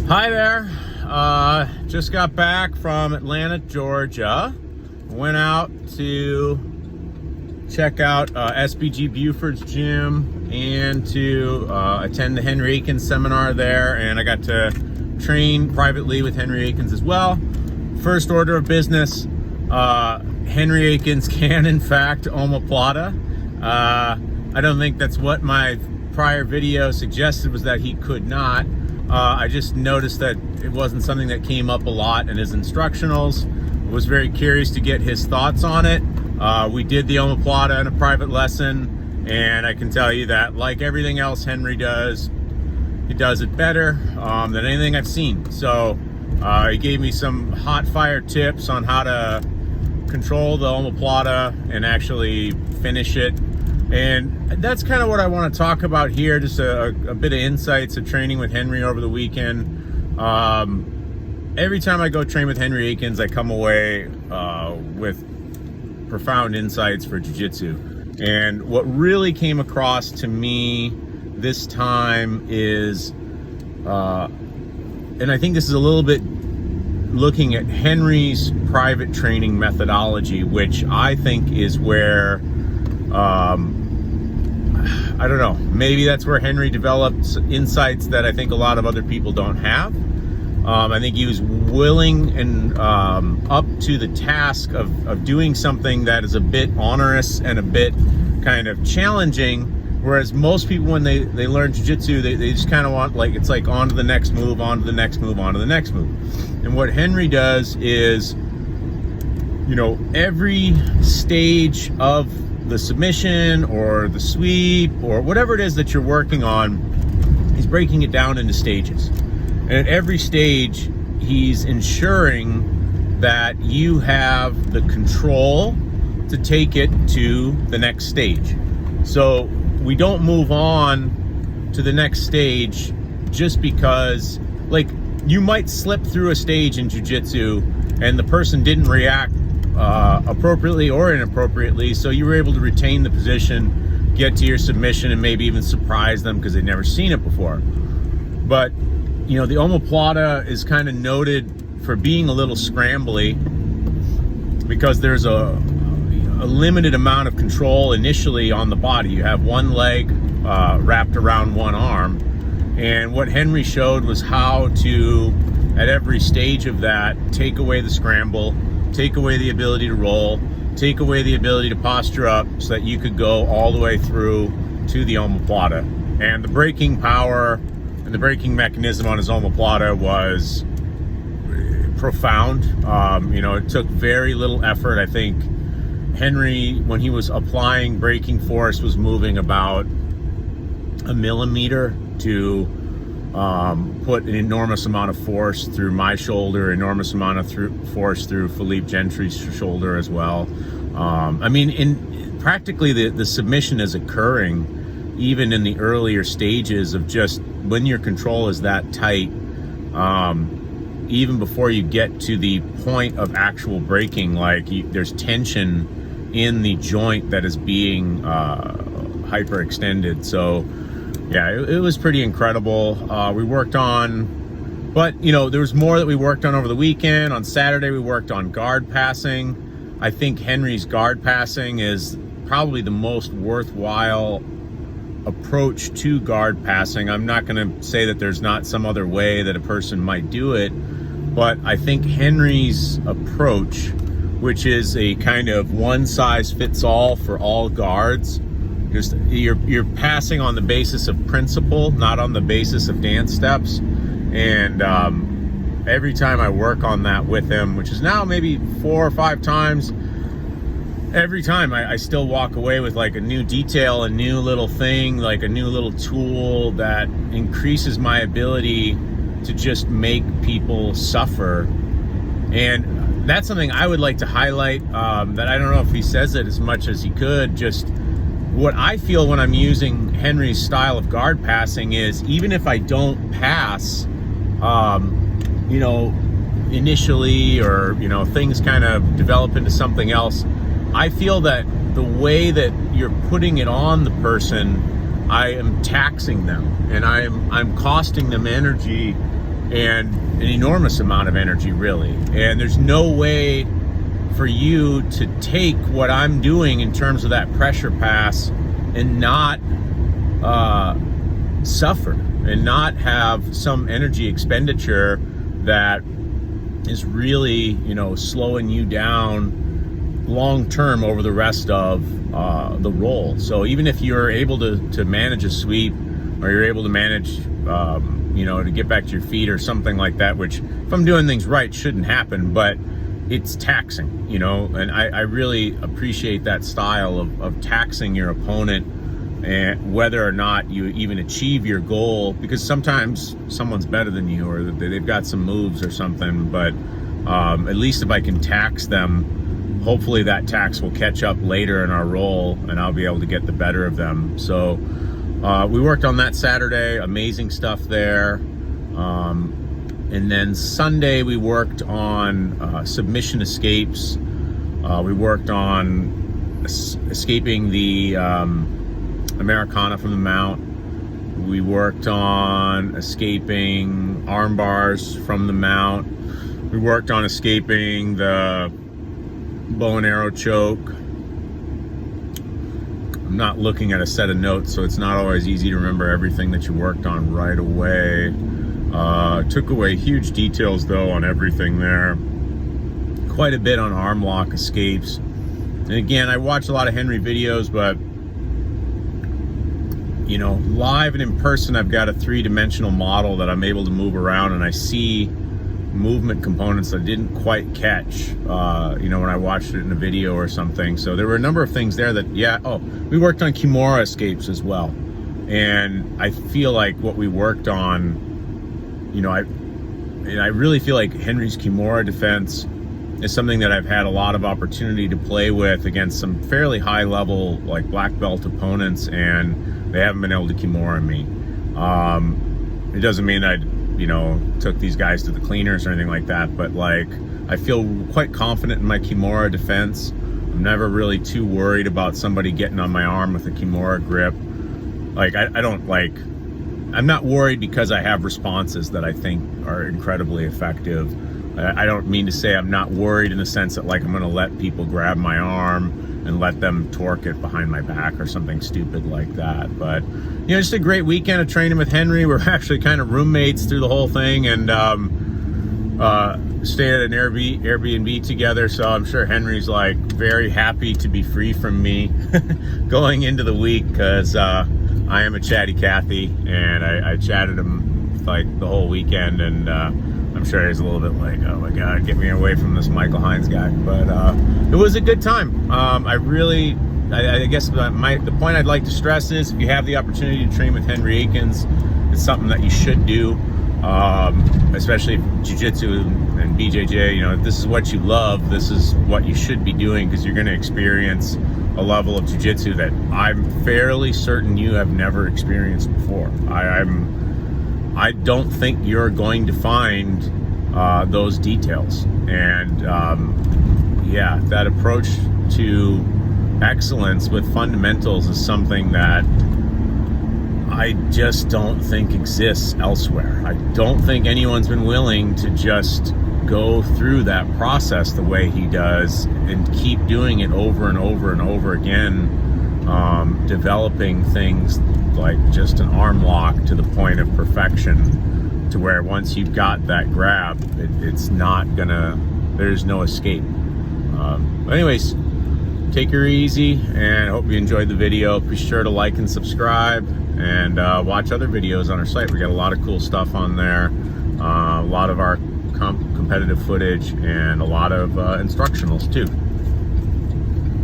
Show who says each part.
Speaker 1: Hi there. Just got back from Atlanta, Georgia. Went out to check out SBG Buford's gym and to attend the Henry Akins seminar there, and I got to train privately with Henry Akins as well. First order of business, Henry Akins can in fact Omaplata. I don't think that's what my prior video suggested, was that he could not. I just noticed that it wasn't something that came up a lot in his instructionals. Was very curious to get his thoughts on it. We did the Omaplata in a private lesson, and I can tell you that, like everything else Henry does, he does it better than anything I've seen. So he gave me some hot fire tips on how to control the Omaplata and actually finish it. And that's kind of what I want to talk about here, just a bit of insights of training with Henry over the weekend. Every time I go train with Henry Akins, I come away with profound insights for Jiu Jitsu. And what really came across to me this time is, and I think this is a little bit looking at Henry's private training methodology, which I think is where, I don't know, maybe that's where Henry develops insights that I think a lot of other people don't have. I think he was willing and up to the task of doing something that is a bit onerous and a bit kind of challenging, whereas most people, when they learn jiu-jitsu, they just kind of want, like, it's like on to the next move, on to the next move, on to the next move. And what Henry does is, you know, every stage of the submission or the sweep or whatever it is that you're working on, he's breaking it down into stages. And at every stage, he's ensuring that you have the control to take it to the next stage. So we don't move on to the next stage just because, like, you might slip through a stage in jiu-jitsu and the person didn't react appropriately or inappropriately, so you were able to retain the position, get to your submission, and maybe even surprise them because they've never seen it before. But, you know, the Omaplata is kind of noted for being a little scrambly because there's a limited amount of control initially on the body. You have one leg wrapped around one arm, and what Henry showed was how to, at every stage of that, take away the scramble, take away the ability to roll, take away the ability to posture up, so that you could go all the way through to the Omaplata. And the braking power and the braking mechanism on his Omaplata was profound. You know, it took very little effort. I think Henry, when he was applying braking force, was moving about a millimeter to put an enormous amount of force through my shoulder, enormous amount of force through Philippe Gentry's shoulder as well. I mean, practically the submission is occurring even in the earlier stages of just when your control is that tight, even before you get to the point of actual breaking, like there's tension in the joint that is being hyperextended. So yeah, it was pretty incredible. We worked on, but you know, there was more that we worked on over the weekend. On Saturday, we worked on guard passing. I think Henry's guard passing is probably the most worthwhile approach to guard passing. I'm not going to say that there's not some other way that a person might do it, but I think Henry's approach, which is a kind of one size fits all for all guards, just you're passing on the basis of principle, not on the basis of dance steps. And every time I work on that with him, which is now maybe 4 or 5 times, every time I still walk away with like a new detail, a new little thing, like a new little tool that increases my ability to just make people suffer. And that's something I would like to highlight, that I don't know if he says it as much as he could. Just what I feel when I'm using Henry's style of guard passing is, even if I don't pass, you know, initially, or, you know, things kind of develop into something else, I feel that the way that you're putting it on the person, I am taxing them, and I'm costing them energy and an enormous amount of energy, really. And there's no way for you to take what I'm doing in terms of that pressure pass and not suffer and not have some energy expenditure that is really, slowing you down long term over the rest of the roll. So even if you're able to manage a sweep, or you're able to manage to get back to your feet or something like that, which if I'm doing things right shouldn't happen, but it's taxing, and I really appreciate that style of taxing your opponent, and whether or not you even achieve your goal, because sometimes someone's better than you, or they've got some moves or something, but at least if I can tax them, hopefully that tax will catch up later in our roll and I'll be able to get the better of them. So we worked on that Saturday, amazing stuff there. And then Sunday we worked on submission escapes. We worked on escaping the Americana from the mount. We worked on escaping arm bars from the mount. We worked on escaping the bow and arrow choke. I'm not looking at a set of notes, so it's not always easy to remember everything that you worked on right away. Took away huge details though on everything there. Quite a bit on Armlock escapes. And again, I watched a lot of Henry videos, but live and in person, I've got a three-dimensional model that I'm able to move around, and I see movement components that I didn't quite catch, when I watched it in a video or something. So there were a number of things there that, we worked on Kimura escapes as well. And I feel like what we worked on, I really feel like Henry's Kimura defense is something that I've had a lot of opportunity to play with against some fairly high level, like black belt opponents, and they haven't been able to Kimura me. It doesn't mean I took these guys to the cleaners or anything like that, but I feel quite confident in my Kimura defense. I'm never really too worried about somebody getting on my arm with a Kimura grip. I'm not worried because I have responses that I think are incredibly effective. I don't mean to say I'm not worried in the sense that I'm going to let people grab my arm and let them torque it behind my back or something stupid like that. But just a great weekend of training with Henry. We're actually kind of roommates through the whole thing, and stayed at an Airbnb together. So I'm sure Henry's very happy to be free from me going into the week, because I am a chatty Cathy, and I chatted him the whole weekend, and I'm sure he's a little bit oh my God, get me away from this Michael Hines guy. But it was a good time. I guess the point I'd like to stress is, if you have the opportunity to train with Henry Akins, it's something that you should do, especially Jiu Jitsu and BJJ. If this is what you love, this is what you should be doing, because you're going to experience a level of Jiu Jitsu that I'm fairly certain you have never experienced before. I don't think you're going to find those details. And that approach to excellence with fundamentals is something that I just don't think exists elsewhere. I don't think anyone's been willing to just go through that process the way he does and keep doing it over and over and over again, developing things like just an arm lock to the point of perfection, to where once you've got that grab, it's not gonna, there's no escape. Anyways, take her easy, and I hope you enjoyed the video. Be sure to like and subscribe, and watch other videos on our site. We got a lot of cool stuff on there, a lot of our competitive footage, and a lot of instructionals too.